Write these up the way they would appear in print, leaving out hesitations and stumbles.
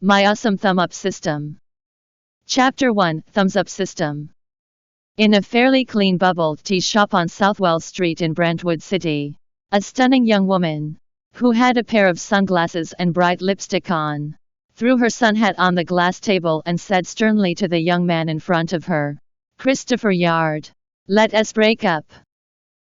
My awesome thumb up system. Chapter 1, Thumbs Up System. In a fairly clean bubble tea shop on Southwell Street in Brentwood City, a stunning young woman, who had a pair of sunglasses and bright lipstick on, threw her sun hat on the glass table and said sternly to the young man in front of her, "Christopher Yard, let us break up."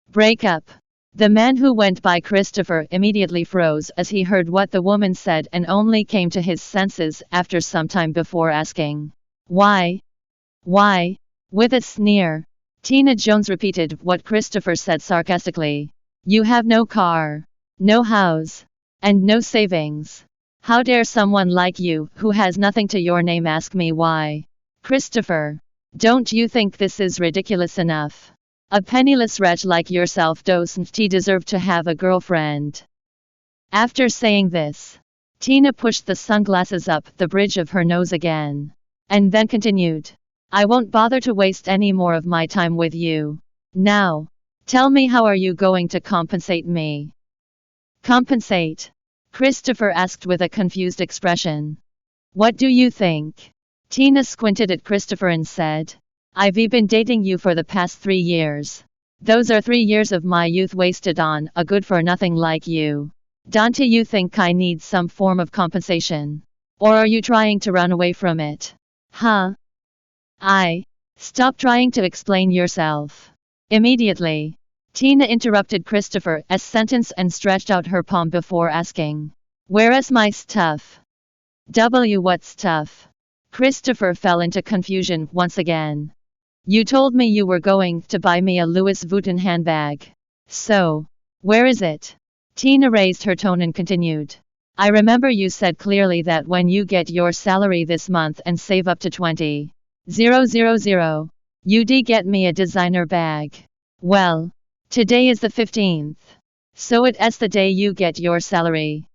Break up. The man who went by Christopher immediately froze as he heard what the woman said and only came to his senses after some time before asking, "Why? Why?" With a sneer, Tina Jones repeated what Christopher said sarcastically. "You have no car, no house, and no savings. How dare someone like you, who has nothing to your name, ask me why? Christopher, don't you think this is ridiculous enough? A penniless wretch like yourself doesn't deserve to have a girlfriend." After saying this, Tina pushed the sunglasses up the bridge of her nose again, and then continued, "I won't bother to waste any more of my time with you. Now, tell me, how are you going to compensate me?" "Compensate?" Christopher asked with a confused expression. "What do you think?" Tina squinted at Christopher and said, "I've been dating you for the past 3 years. Those are 3 years of my youth wasted on a good-for-nothing like you. Don't you think I need some form of compensation? Or are you trying to run away from it? Huh? Stop trying to explain yourself." Immediately, Tina interrupted Christopher's sentence and stretched out her palm before asking, "Where is my stuff?" What stuff?" Christopher fell into confusion once again. "You told me you were going to buy me a Louis Vuitton handbag. So, where is it?" Tina raised her tone and continued, "I remember you said clearly that when you get your salary this month and save up to 20,000, you'd get me a designer bag. Well, today is the 15th. So it's the day you get your salary.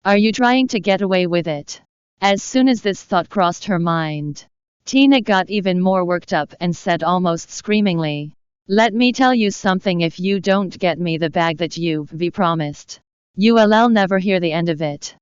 Are you trying to get away with it?" As soon as this thought crossed her mind, Tina got even more worked up and said almost screamingly, "Let me tell you something, if you don't get me the bag that you've promised, you'll never hear the end of it."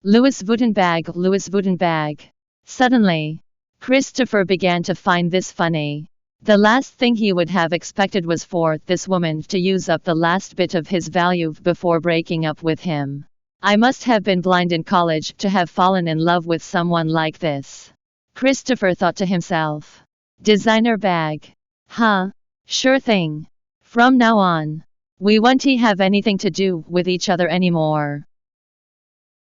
Louis Vuitton bag, Louis Vuitton bag. Suddenly, Christopher began to find this funny. The last thing he would have expected was for this woman to use up the last bit of his value before breaking up with him. "I must have been blind in college to have fallen in love with someone like this," Christopher thought to himself. "Designer bag. Huh? Sure thing. From now on, we won't have anything to do with each other anymore."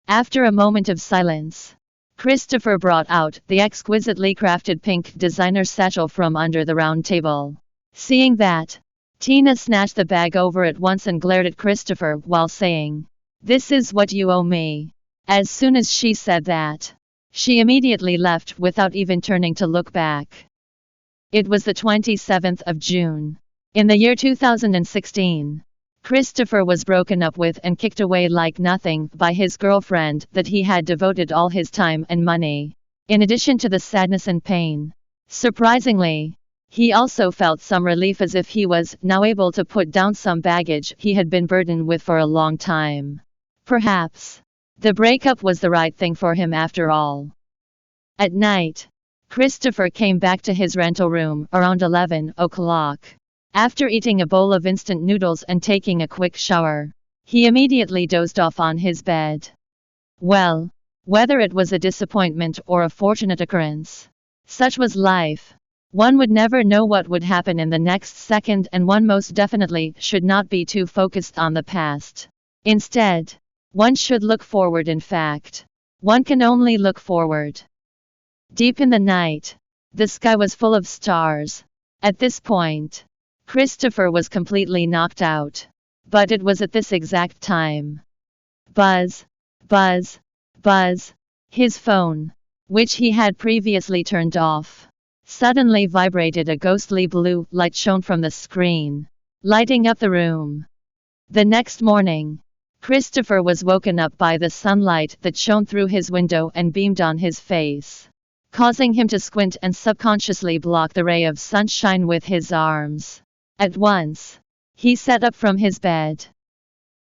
After a moment of silence, Christopher brought out the exquisitely crafted pink designer satchel from under the round table. Seeing that, Tina snatched the bag over at once and glared at Christopher while saying, "This is what you owe me." As soon as she said that, she immediately left without even turning to look back. It was the 27th of June. In the year 2016. Christopher was broken up with and kicked away like nothing by his girlfriend that he had devoted all his time and money. In addition to the sadness and pain, surprisingly, he also felt some relief, as if he was now able to put down some baggage he had been burdened with for a long time. Perhaps the breakup was the right thing for him after all. At night, Christopher came back to his rental room around 11 o'clock. After eating a bowl of instant noodles and taking a quick shower, he immediately dozed off on his bed. Well, whether it was a disappointment or a fortunate occurrence, such was life. One would never know what would happen in the next second, and one most definitely should not be too focused on the past. Instead, one should look forward. In fact, one can only look forward. Deep in the night, the sky was full of stars. At this point, Christopher was completely knocked out. But it was at this exact time. Buzz, buzz, buzz. His phone, which he had previously turned off, suddenly vibrated. A ghostly blue light shone from the screen, lighting up the room. The next morning, Christopher was woken up by the sunlight that shone through his window and beamed on his face, causing him to squint and subconsciously block the ray of sunshine with his arms. At once, he sat up from his bed.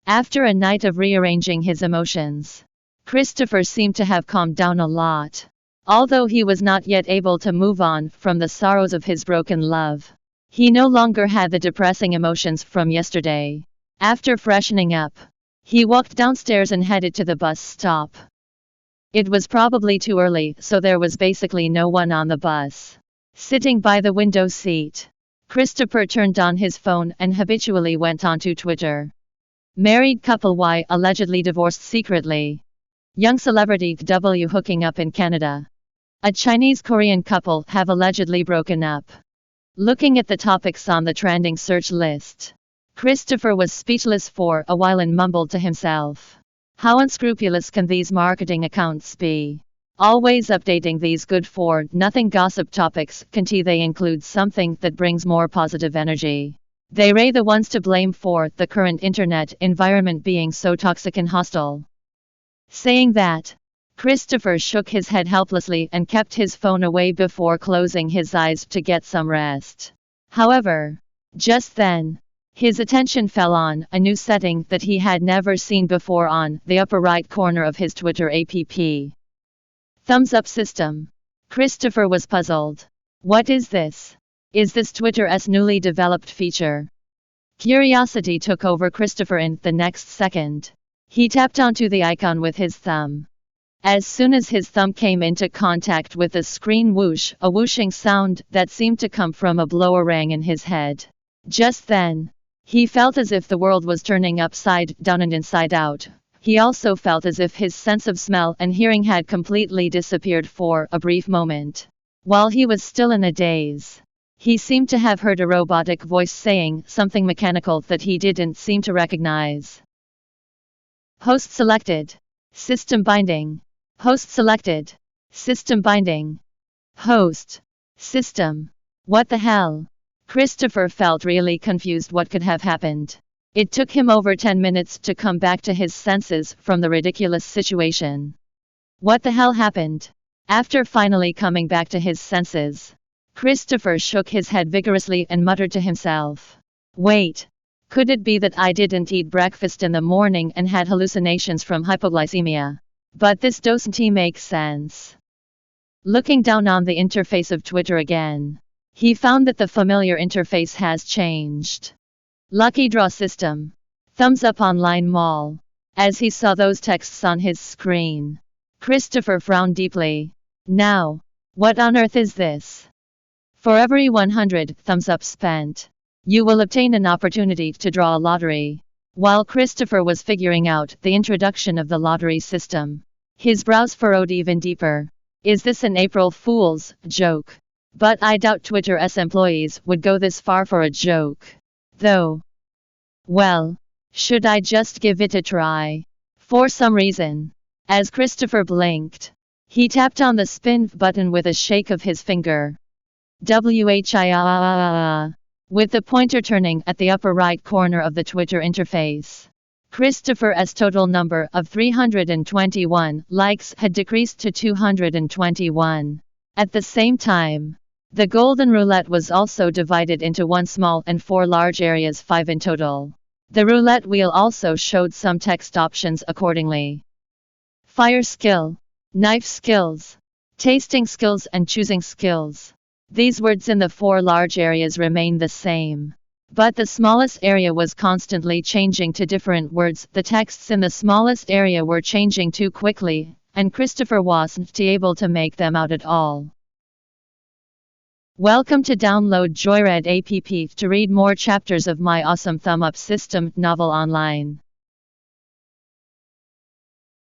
After a night of rearranging his emotions, Christopher seemed to have calmed down a lot. Although he was not yet able to move on from the sorrows of his broken love, he no longer had the depressing emotions from yesterday. After freshening up, he walked downstairs and headed to the bus stop. It was probably too early, so there was basically no one on the bus. Sitting by the window seat, Christopher turned on his phone and habitually went onto Twitter. Married couple Y allegedly divorced secretly. Young celebrity W hooking up in Canada. A Chinese-Korean couple have allegedly broken up. Looking at the topics on the trending search list, Christopher was speechless for a while and mumbled to himself. How unscrupulous can these marketing accounts be? Always updating these good-for-nothing gossip topics. Can't they include something that brings more positive energy? They're the ones to blame for the current internet environment being so toxic and hostile. Saying that, Christopher shook his head helplessly and kept his phone away before closing his eyes to get some rest. However, just then, his attention fell on a new setting that he had never seen before on the upper right corner of his Twitter app. Thumbs up system. Christopher was puzzled. What is this? Is this Twitter's newly developed feature? Curiosity took over Christopher in the next second. He tapped onto the icon with his thumb. As soon as his thumb came into contact with the screen, whoosh, a whooshing sound that seemed to come from a blower rang in his head. Just then, he felt as if the world was turning upside down and inside out. He also felt as if his sense of smell and hearing had completely disappeared for a brief moment. While he was still in a daze, he seemed to have heard a robotic voice saying something mechanical that he didn't seem to recognize. Host selected. System binding. Host selected. System binding. Host. System. What the hell? Christopher felt really confused. What could have happened? It took him over 10 minutes to come back to his senses from the ridiculous situation. What the hell happened? After finally coming back to his senses, Christopher shook his head vigorously and muttered to himself. Wait. Could it be that I didn't eat breakfast in the morning and had hallucinations from hypoglycemia? But this doesn't make sense. Looking down on the interface of Twitter again, he found that the familiar interface has changed. Lucky draw system. Thumbs up online mall. As he saw those texts on his screen, Christopher frowned deeply. Now, what on earth is this? For every 100 thumbs up spent, you will obtain an opportunity to draw a lottery. While Christopher was figuring out the introduction of the lottery system, his brows furrowed even deeper. Is this an April Fool's joke? But I doubt Twitter's employees would go this far for a joke. Though. Well, should I just give it a try? For some reason, as Christopher blinked, he tapped on the spin button with a shake of his finger. WHIA. With the pointer turning at the upper right corner of the Twitter interface, Christopher's total number of 321 likes had decreased to 221. At the same time, the golden roulette was also divided into 1 small and 4 large areas, 5 in total. The roulette wheel also showed some text options accordingly. Fire skill, knife skills, tasting skills and choosing skills. These words in the 4 large areas remained the same. But the smallest area was constantly changing to different words. The texts in the smallest area were changing too quickly, and Christopher wasn't able to make them out at all. Welcome to download Joyread app to read more chapters of my awesome thumb up system novel online.